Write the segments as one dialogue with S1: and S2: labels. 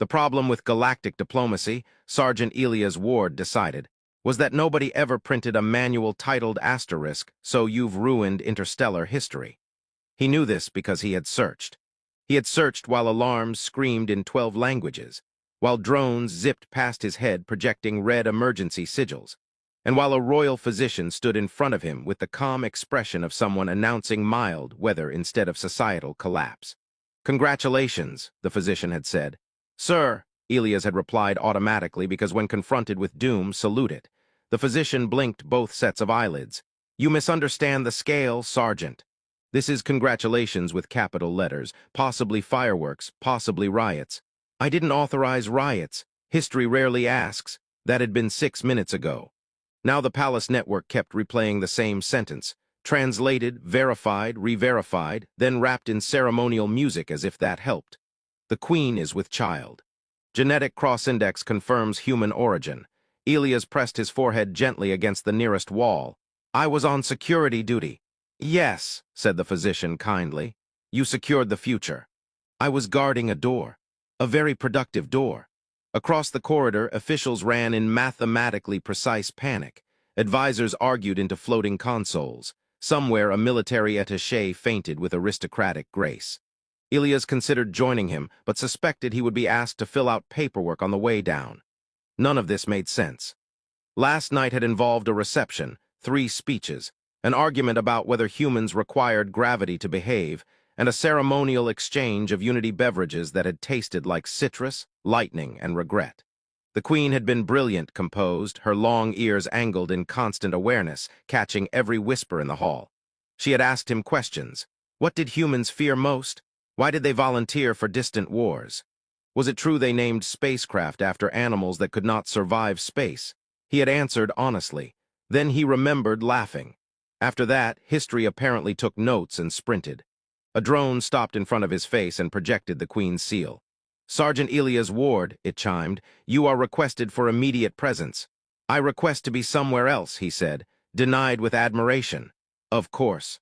S1: The problem with galactic diplomacy, Sergeant Elias Ward decided, was that nobody ever printed a manual titled asterisk, "So you've ruined interstellar history." He knew this because he had searched. He had searched while alarms screamed in 12 languages, while drones zipped past his head projecting red emergency sigils, and while a royal physician stood in front of him with the calm expression of someone announcing mild weather instead of societal collapse. "Congratulations," the physician had said. "Sir," Elias had replied automatically because when confronted with doom, salute it. The physician blinked both sets of eyelids. "You misunderstand the scale, Sergeant. This is congratulations with capital letters, possibly fireworks, possibly riots. I didn't authorize riots. History rarely asks. That had been 6 minutes ago." Now the Palace Network kept replaying the same sentence, translated, verified, re-verified, then wrapped in ceremonial music as if that helped. "The Queen is with child. Genetic cross-index confirms human origin." Elias pressed his forehead gently against the nearest wall. "I was on security duty." "Yes," said the physician kindly. "You secured the future." "I was guarding a door. A very productive door." Across the corridor, officials ran in mathematically precise panic. Advisors argued into floating consoles. Somewhere a military attaché fainted with aristocratic grace. Elias considered joining him, but suspected he would be asked to fill out paperwork on the way down. None of this made sense. Last night had involved a reception, 3 speeches, an argument about whether humans required gravity to behave, and a ceremonial exchange of Unity beverages that had tasted like citrus, lightning, and regret. The Queen had been brilliant composed, her long ears angled in constant awareness, catching every whisper in the hall. She had asked him questions. What did humans fear most? Why did they volunteer for distant wars? Was it true they named spacecraft after animals that could not survive space? He had answered honestly. Then he remembered laughing. After that, history apparently took notes and sprinted. A drone stopped in front of his face and projected the Queen's seal. "Sergeant Elias Ward," it chimed, "you are requested for immediate presence." "I request to be somewhere else," he said, denied with admiration. "Of course."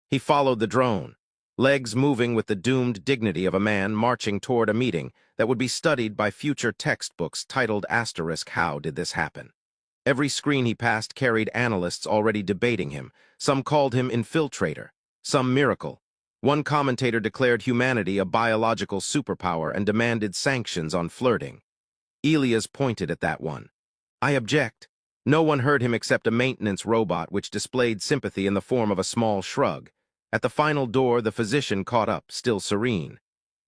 S1: He followed the drone, legs moving with the doomed dignity of a man marching toward a meeting that would be studied by future textbooks titled asterisk, "How did this happen?" Every screen he passed carried analysts already debating him. Some called him infiltrator, some miracle. One commentator declared humanity a biological superpower and demanded sanctions on flirting. Elias pointed at that one. "I object." No one heard him except a maintenance robot which displayed sympathy in the form of a small shrug. At the final door, the physician caught up, still serene.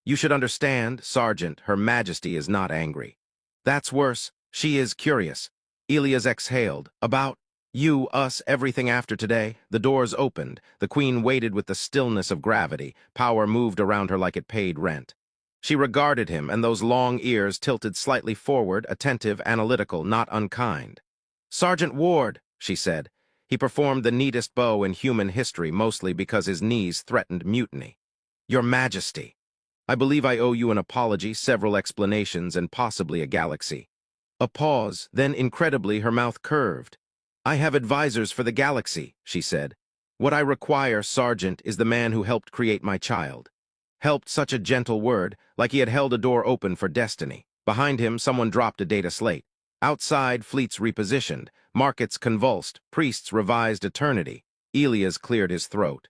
S1: "You should understand, Sergeant, Her Majesty is not angry." "That's worse. She is curious." Elias exhaled. "About you, us, everything after today." The doors opened. The Queen waited with the stillness of gravity. Power moved around her like it paid rent. She regarded him, and those long ears tilted slightly forward, attentive, analytical, not unkind. "Sergeant Ward," she said. He performed the neatest bow in human history, mostly because his knees threatened mutiny. "Your Majesty, I believe I owe you an apology, several explanations, and possibly a galaxy." A pause, then incredibly her mouth curved. "I have advisors for the galaxy," she said. "What I require, Sergeant, is the man who helped create my child." Helped, such a gentle word, like he had held a door open for destiny. Behind him, someone dropped a data slate. Outside, fleets repositioned, markets convulsed, priests revised eternity. Elias cleared his throat.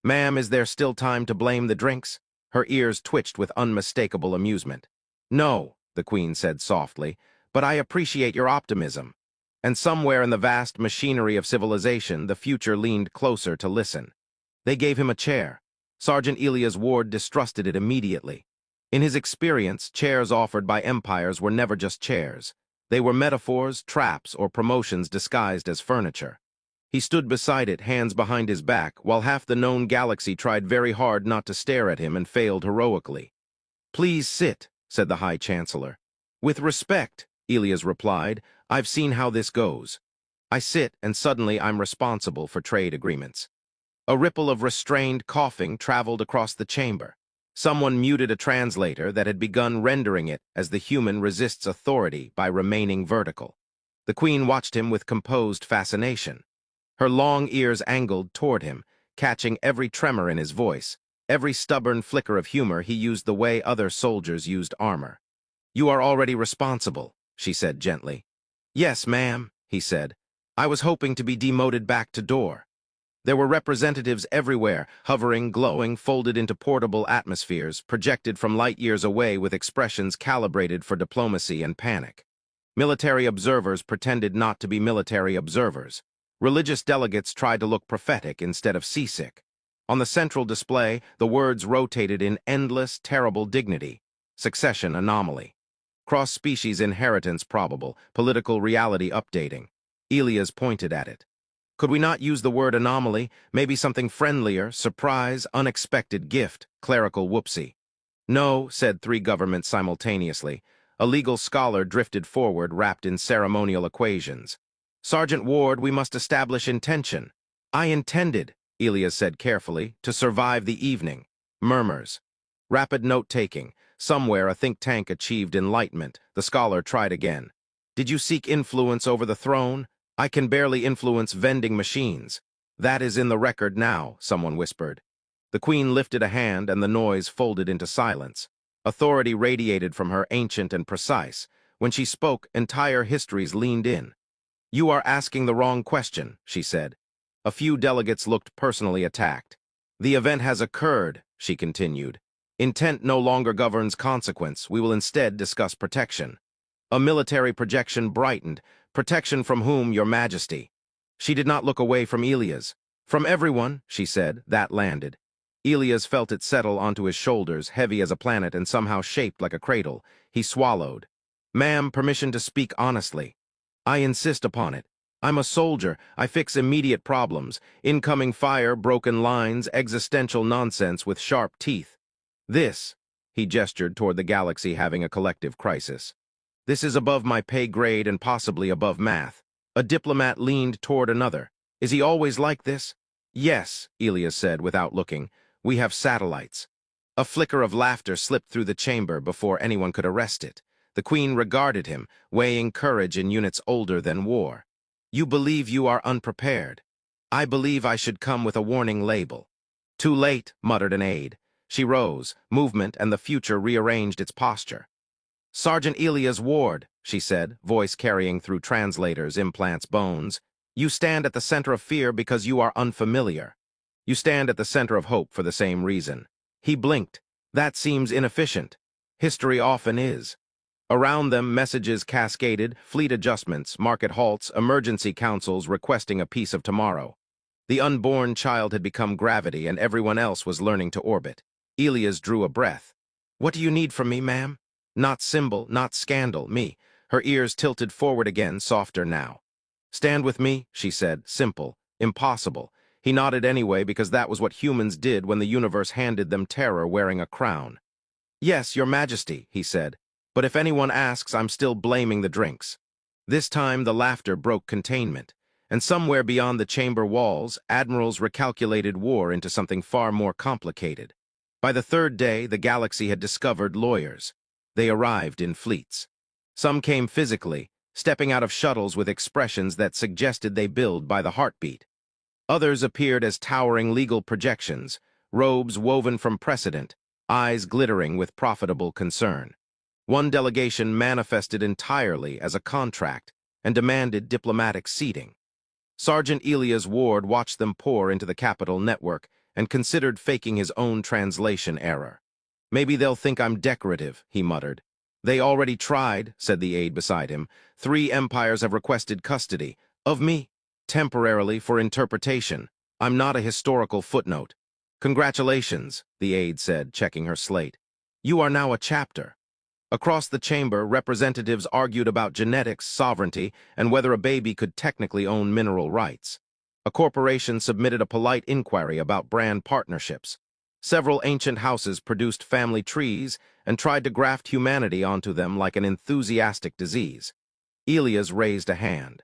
S1: "Ma'am, is there still time to blame the drinks?" Her ears twitched with unmistakable amusement. "No," the Queen said softly, "but I appreciate your optimism." And somewhere in the vast machinery of civilization, the future leaned closer to listen. They gave him a chair. Sergeant Elias Ward distrusted it immediately. In his experience, chairs offered by empires were never just chairs. They were metaphors, traps, or promotions disguised as furniture. He stood beside it, hands behind his back, while half the known galaxy tried very hard not to stare at him and failed heroically. "Please sit," said the High Chancellor. "With respect," Elias replied, "I've seen how this goes. I sit, and suddenly I'm responsible for trade agreements." A ripple of restrained coughing traveled across the chamber. Someone muted a translator that had begun rendering it as the human resists authority by remaining vertical. The Queen watched him with composed fascination. Her long ears angled toward him, catching every tremor in his voice, every stubborn flicker of humor. He used the way other soldiers used armor. You are already responsible, she said gently. Yes, ma'am, he said. I was hoping to be demoted back to door. There were representatives everywhere, hovering, glowing, folded into portable atmospheres, projected from light years away with expressions calibrated for diplomacy and panic. Military observers pretended not to be military observers. Religious delegates tried to look prophetic instead of seasick. On the central display, the words rotated in endless, terrible dignity. Succession anomaly. Cross-species inheritance probable, political reality updating. Elias pointed at it. Could we not use the word anomaly, maybe something friendlier, surprise, unexpected gift, clerical whoopsie? No, said three governments simultaneously. A legal scholar drifted forward, wrapped in ceremonial equations. Sergeant Ward, we must establish intention. I intended, Elias said carefully, to survive the evening. Murmurs. Rapid note-taking. Somewhere a think tank achieved enlightenment. The scholar tried again. Did you seek influence over the throne? I can barely influence vending machines. That is in the record now, someone whispered. The queen lifted a hand and the noise folded into silence. Authority radiated from her, ancient and precise. When she spoke, entire histories leaned in. You are asking the wrong question, she said. A few delegates looked personally attacked. The event has occurred, she continued. Intent no longer governs consequence. We will instead discuss protection. A military projection brightened. Protection from whom, Your Majesty? She did not look away from Elias. From everyone, she said. That landed. Elias felt it settle onto his shoulders, heavy as a planet and somehow shaped like a cradle. He swallowed. Ma'am, permission to speak honestly. I insist upon it. I'm a soldier. I fix immediate problems. Incoming fire, broken lines, existential nonsense with sharp teeth. This, he gestured toward the galaxy having a collective crisis. This is above my pay grade and possibly above math. A diplomat leaned toward another. Is he always like this? Yes, Elias said without looking. We have satellites. A flicker of laughter slipped through the chamber before anyone could arrest it. The queen regarded him, weighing courage in units older than war. You believe you are unprepared. I believe I should come with a warning label. Too late, muttered an aide. She rose. Movement and the future rearranged its posture. Sergeant Elias Ward, she said, voice carrying through translators, implants, bones. You stand at the center of fear because you are unfamiliar. You stand at the center of hope for the same reason. He blinked. That seems inefficient. History often is. Around them, messages cascaded, fleet adjustments, market halts, emergency councils requesting a piece of tomorrow. The unborn child had become gravity and everyone else was learning to orbit. Elias drew a breath. What do you need from me, ma'am? Not symbol, not scandal, me. Her ears tilted forward again, softer now. Stand with me, she said, simple, impossible. He nodded anyway because that was what humans did when the universe handed them terror wearing a crown. Yes, Your Majesty, he said, but if anyone asks, I'm still blaming the drinks. This time the laughter broke containment, and somewhere beyond the chamber walls, admirals recalculated war into something far more complicated. By the third day, the galaxy had discovered lawyers. They arrived in fleets. Some came physically, stepping out of shuttles with expressions that suggested they build by the heartbeat. Others appeared as towering legal projections, robes woven from precedent, eyes glittering with profitable concern. One delegation manifested entirely as a contract and demanded diplomatic seating. Sergeant Elias Ward watched them pour into the capital network and considered faking his own translation error. Maybe they'll think I'm decorative, he muttered. They already tried, said the aide beside him. 3 empires have requested custody. Of me. Temporarily for interpretation. I'm not a historical footnote. Congratulations, the aide said, checking her slate. You are now a chapter. Across the chamber, representatives argued about genetics, sovereignty, and whether a baby could technically own mineral rights. A corporation submitted a polite inquiry about brand partnerships. Several ancient houses produced family trees and tried to graft humanity onto them like an enthusiastic disease. Elias raised a hand.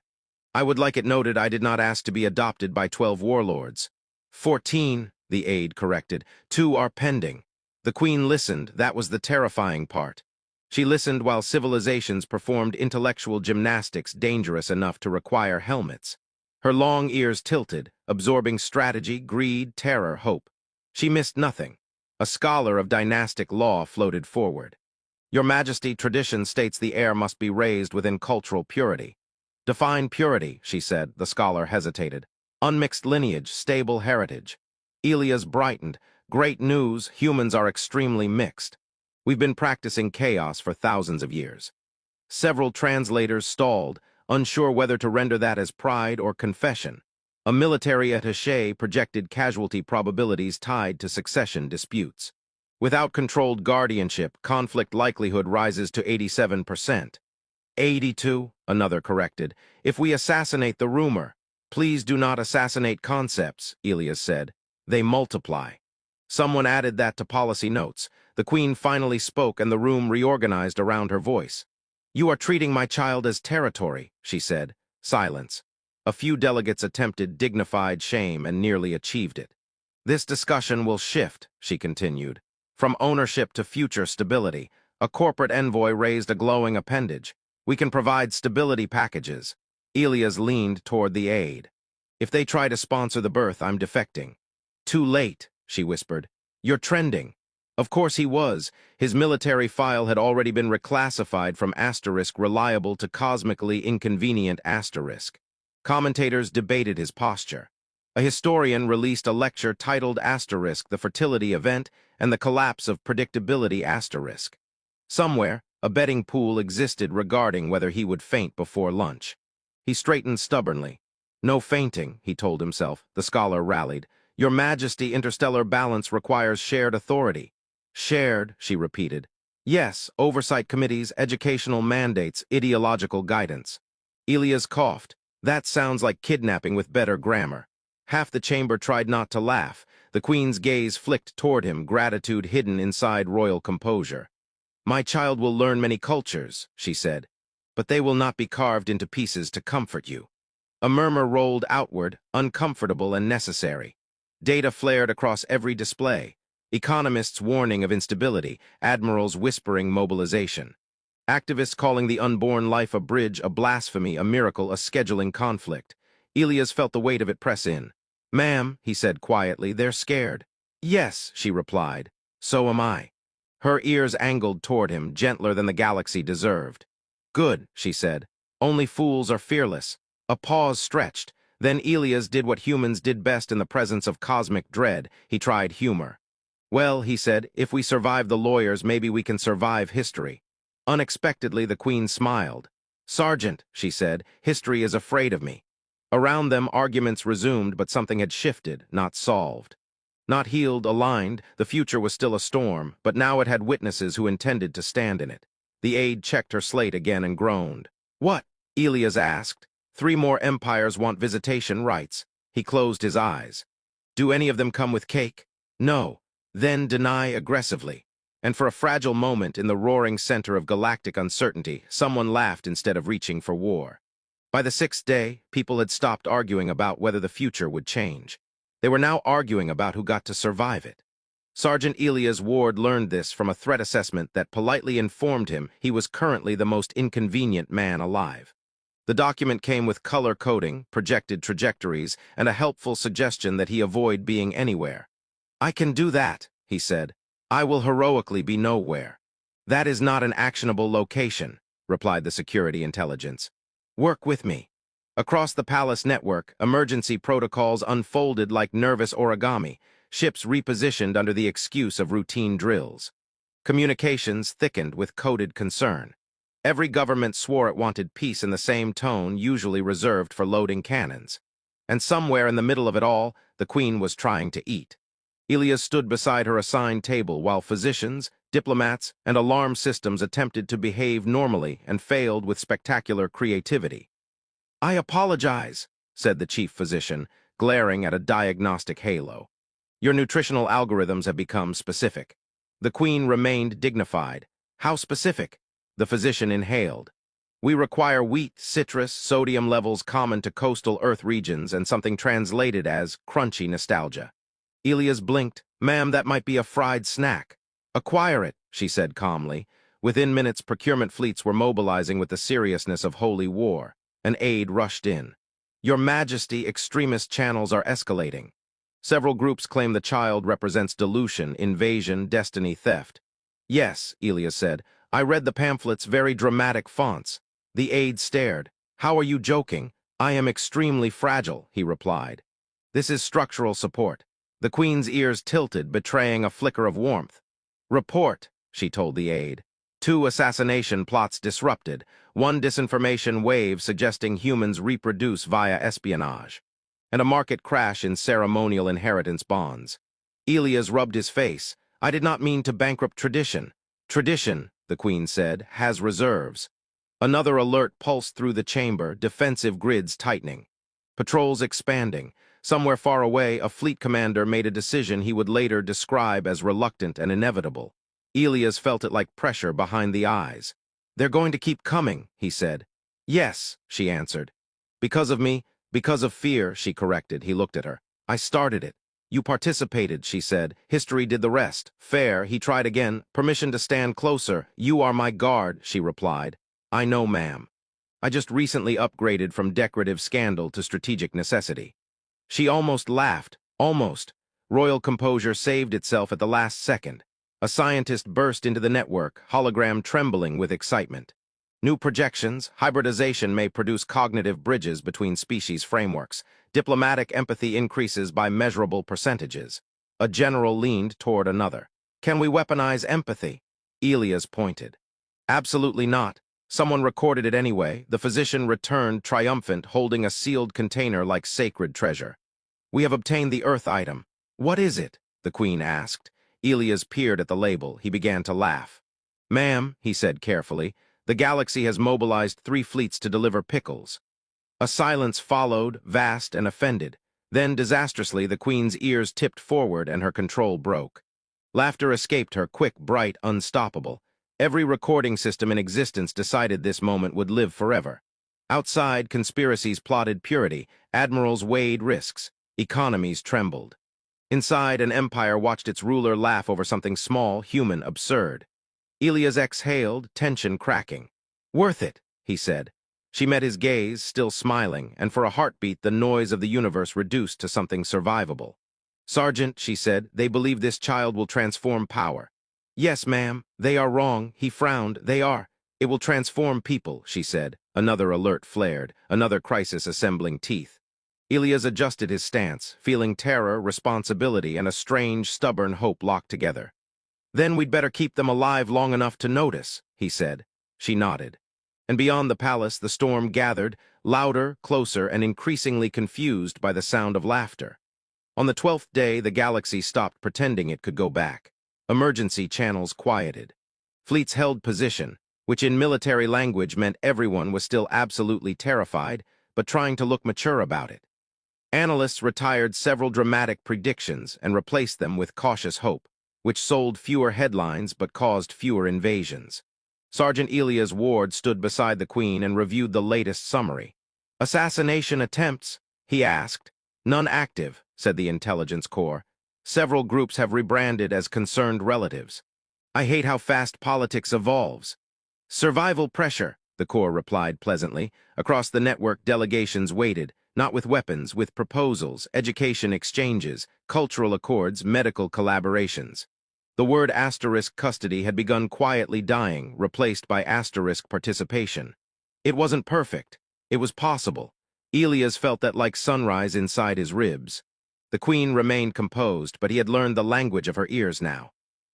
S1: I would like it noted I did not ask to be adopted by 12 warlords. 14, the aide corrected. 2 are pending. The queen listened. That was the terrifying part. She listened while civilizations performed intellectual gymnastics dangerous enough to require helmets. Her long ears tilted, absorbing strategy, greed, terror, hope. She missed nothing. A scholar of dynastic law floated forward. Your Majesty, tradition states the heir must be raised within cultural purity. Define purity, she said. The scholar hesitated. Unmixed lineage, stable heritage. Elias brightened. Great news, humans are extremely mixed. We've been practicing chaos for thousands of years. Several translators stalled, unsure whether to render that as pride or confession. A military attaché projected casualty probabilities tied to succession disputes. Without controlled guardianship, conflict likelihood rises to 87%. 82, another corrected. If we assassinate the rumor, please do not assassinate concepts, Elias said. They multiply. Someone added that to policy notes. The Queen finally spoke and the room reorganized around her voice. You are treating my child as territory, she said. Silence. A few delegates attempted dignified shame and nearly achieved it. This discussion will shift, she continued. From ownership to future stability, a corporate envoy raised a glowing appendage. We can provide stability packages. Elias leaned toward the aide. If they try to sponsor the birth, I'm defecting. Too late, she whispered. You're trending. Of course he was. His military file had already been reclassified from asterisk reliable to cosmically inconvenient asterisk. Commentators debated his posture. A historian released a lecture titled Asterisk, the Fertility Event and the Collapse of Predictability Asterisk. Somewhere, a betting pool existed regarding whether he would faint before lunch. He straightened stubbornly. No fainting, he told himself. The scholar rallied. Your Majesty, interstellar balance requires shared authority. Shared, she repeated. Yes, oversight committees, educational mandates, ideological guidance. Elias coughed. That sounds like kidnapping with better grammar. Half the chamber tried not to laugh. The Queen's gaze flicked toward him, gratitude hidden inside royal composure. My child will learn many cultures, she said, but they will not be carved into pieces to comfort you. A murmur rolled outward, uncomfortable and necessary. Data flared across every display. Economists warning of instability, admirals whispering mobilization. Activists calling the unborn life a bridge, a blasphemy, a miracle, a scheduling conflict. Elias felt the weight of it press in. Ma'am, he said quietly, they're scared. Yes, she replied. So am I. Her ears angled toward him, gentler than the galaxy deserved. Good, she said. Only fools are fearless. A pause stretched. Then Elias did what humans did best in the presence of cosmic dread. He tried humor. Well, he said, if we survive the lawyers, maybe we can survive history. Unexpectedly, the Queen smiled. Sergeant, she said, history is afraid of me. Around them, arguments resumed, but something had shifted, not solved. Not healed, aligned, the future was still a storm, but now it had witnesses who intended to stand in it. The aide checked her slate again and groaned. What? Elias asked. 3 more empires want visitation rights. He closed his eyes. Do any of them come with cake? No. Then deny aggressively. And for a fragile moment in the roaring center of galactic uncertainty, someone laughed instead of reaching for war. By the 6th day, people had stopped arguing about whether the future would change. They were now arguing about who got to survive it. Sergeant Elias Ward learned this from a threat assessment that politely informed him he was currently the most inconvenient man alive. The document came with color coding, projected trajectories, and a helpful suggestion that he avoid being anywhere. I can do that, he said. I will heroically be nowhere. That is not an actionable location, replied the security intelligence. Work with me. Across the palace network, emergency protocols unfolded like nervous origami, ships repositioned under the excuse of routine drills. Communications thickened with coded concern. Every government swore it wanted peace in the same tone usually reserved for loading cannons. And somewhere in the middle of it all, the Queen was trying to eat. Elias stood beside her assigned table while physicians, diplomats, and alarm systems attempted to behave normally and failed with spectacular creativity. I apologize, said the chief physician, glaring at a diagnostic halo. Your nutritional algorithms have become specific. The Queen remained dignified. How specific? The physician inhaled. We require wheat, citrus, sodium levels common to coastal Earth regions, and something translated as crunchy nostalgia. Elias blinked. Ma'am, that might be a fried snack. Acquire it, she said calmly. Within minutes, procurement fleets were mobilizing with the seriousness of holy war. An aide rushed in. Your Majesty, extremist channels are escalating. Several groups claim the child represents dilution, invasion, destiny theft. Yes, Elias said, I read the pamphlet's very dramatic fonts. The aide stared. How are you joking? I am extremely fragile, he replied. This is structural support. The Queen's ears tilted, betraying a flicker of warmth. Report, she told the aide. 2 assassination plots disrupted, 1 disinformation wave suggesting humans reproduce via espionage, and a market crash in ceremonial inheritance bonds. Elias rubbed his face. I did not mean to bankrupt tradition. Tradition, the Queen said, has reserves. Another alert pulsed through the chamber, defensive grids tightening. Patrols expanding. Somewhere far away, a fleet commander made a decision he would later describe as reluctant and inevitable. Elias felt it like pressure behind the eyes. They're going to keep coming, he said. Yes, she answered. Because of me, because of fear, she corrected. He looked at her. I started it. You participated, she said. History did the rest. Fair, he tried again. Permission to stand closer. You are my guard, she replied. I know, ma'am. I just recently upgraded from decorative scandal to strategic necessity. She almost laughed. Almost. Royal composure saved itself at the last second. A scientist burst into the network, hologram trembling with excitement. New projections, hybridization may produce cognitive bridges between species frameworks. Diplomatic empathy increases by measurable percentages. A general leaned toward another. Can we weaponize empathy? Elias pointed. Absolutely not. Someone recorded it anyway. The physician returned triumphant, holding a sealed container like sacred treasure. We have obtained the Earth item. What is it? The Queen asked. Elias peered at the label. He began to laugh. Ma'am, he said carefully, the galaxy has mobilized 3 fleets to deliver pickles. A silence followed, vast and offended. Then, disastrously, the Queen's ears tipped forward and her control broke. Laughter escaped her, quick, bright, unstoppable. Every recording system in existence decided this moment would live forever. Outside, conspiracies plotted purity, admirals weighed risks, economies trembled. Inside, an empire watched its ruler laugh over something small, human, absurd. Elias exhaled, tension cracking. Worth it, he said. She met his gaze, still smiling, and for a heartbeat the noise of the universe reduced to something survivable. Sergeant, she said, they believe this child will transform power. Yes, ma'am, they are wrong, he frowned, they are. It will transform people, she said. Another alert flared, another crisis assembling teeth. Elias adjusted his stance, feeling terror, responsibility, and a strange, stubborn hope locked together. Then we'd better keep them alive long enough to notice, he said. She nodded. And beyond the palace, the storm gathered, louder, closer, and increasingly confused by the sound of laughter. On the 12th day, the galaxy stopped pretending it could go back. Emergency channels quieted. Fleets held position, which in military language meant everyone was still absolutely terrified, but trying to look mature about it. Analysts retired several dramatic predictions and replaced them with cautious hope, which sold fewer headlines but caused fewer invasions. Sergeant Elias Ward stood beside the Queen and reviewed the latest summary. Assassination attempts, he asked. None active, said the Intelligence Corps. Several groups have rebranded as concerned relatives. I hate how fast politics evolves. Survival pressure, the Corps replied pleasantly. Across the network, delegations waited, not with weapons, with proposals, education exchanges, cultural accords, medical collaborations. The word asterisk custody had begun quietly dying, replaced by asterisk participation. It wasn't perfect. It was possible. Elias felt that like sunrise inside his ribs. The Queen remained composed, but he had learned the language of her ears now.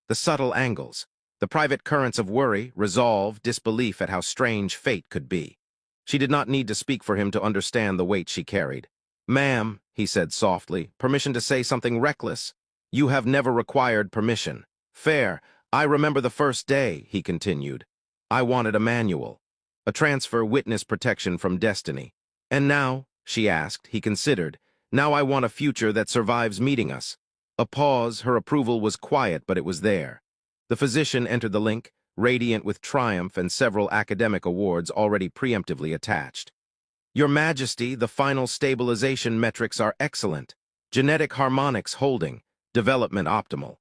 S1: The subtle angles, the private currents of worry, resolve, disbelief at how strange fate could be. She did not need to speak for him to understand the weight she carried. Ma'am, he said softly, permission to say something reckless? You have never required permission. Fair. I remember the first day, he continued. I wanted a manual. A transfer witness protection from destiny. And now, she asked, he considered, now I want a future that survives meeting us. A pause, her approval was quiet, but it was there. The physician entered the link, radiant with triumph and several academic awards already preemptively attached. Your Majesty, the final stabilization metrics are excellent. Genetic harmonics holding, development optimal.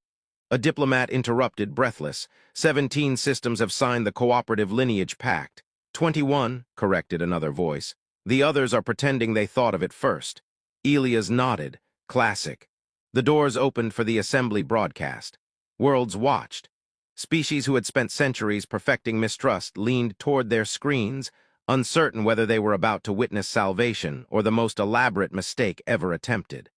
S1: A diplomat interrupted, breathless. 17 systems have signed the Cooperative Lineage Pact. 21, corrected another voice. The others are pretending they thought of it first. Elias nodded. Classic. The doors opened for the assembly broadcast. Worlds watched. Species who had spent centuries perfecting mistrust leaned toward their screens, uncertain whether they were about to witness salvation or the most elaborate mistake ever attempted.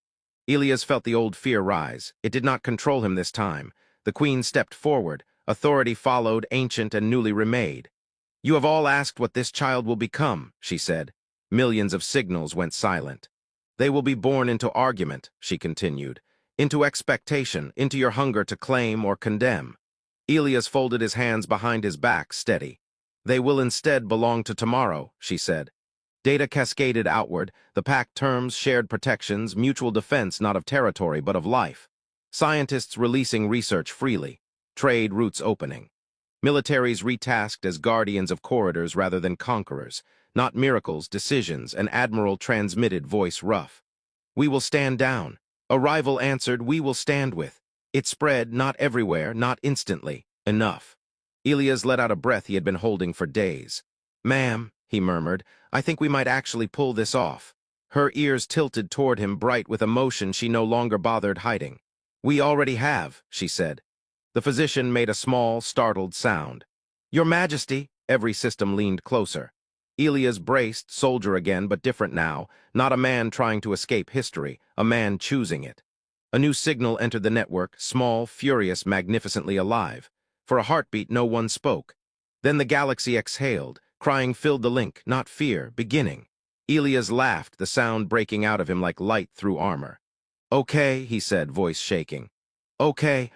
S1: Elias felt the old fear rise. It did not control him this time. The queen stepped forward. Authority followed, ancient and newly remade. "You have all asked what this child will become," she said. Millions of signals went silent. "They will be born into argument," she continued, "into expectation, into your hunger to claim or condemn." Elias folded his hands behind his back, steady. "They will instead belong to tomorrow," she said. Data cascaded outward, the pact terms, shared protections, mutual defense not of territory but of life. Scientists releasing research freely, trade routes opening. Militaries retasked as guardians of corridors rather than conquerors, not miracles, decisions, an admiral transmitted voice rough. "We will stand down." A rival answered, "We will stand with." It spread, not everywhere, not instantly. Enough. Elias let out a breath he had been holding for days. "Ma'am," he murmured, "I think we might actually pull this off." Her ears tilted toward him, bright with emotion she no longer bothered hiding. "We already have," she said. The physician made a small, startled sound. "Your Majesty!" Every system leaned closer. Elias braced, soldier again, but different now, not a man trying to escape history, a man choosing it. A new signal entered the network, small, furious, magnificently alive. For a heartbeat, no one spoke. Then the galaxy exhaled. Crying filled the link, not fear, beginning. Elias laughed, the sound breaking out of him like light through armor. "Okay," he said, voice shaking. "Okay,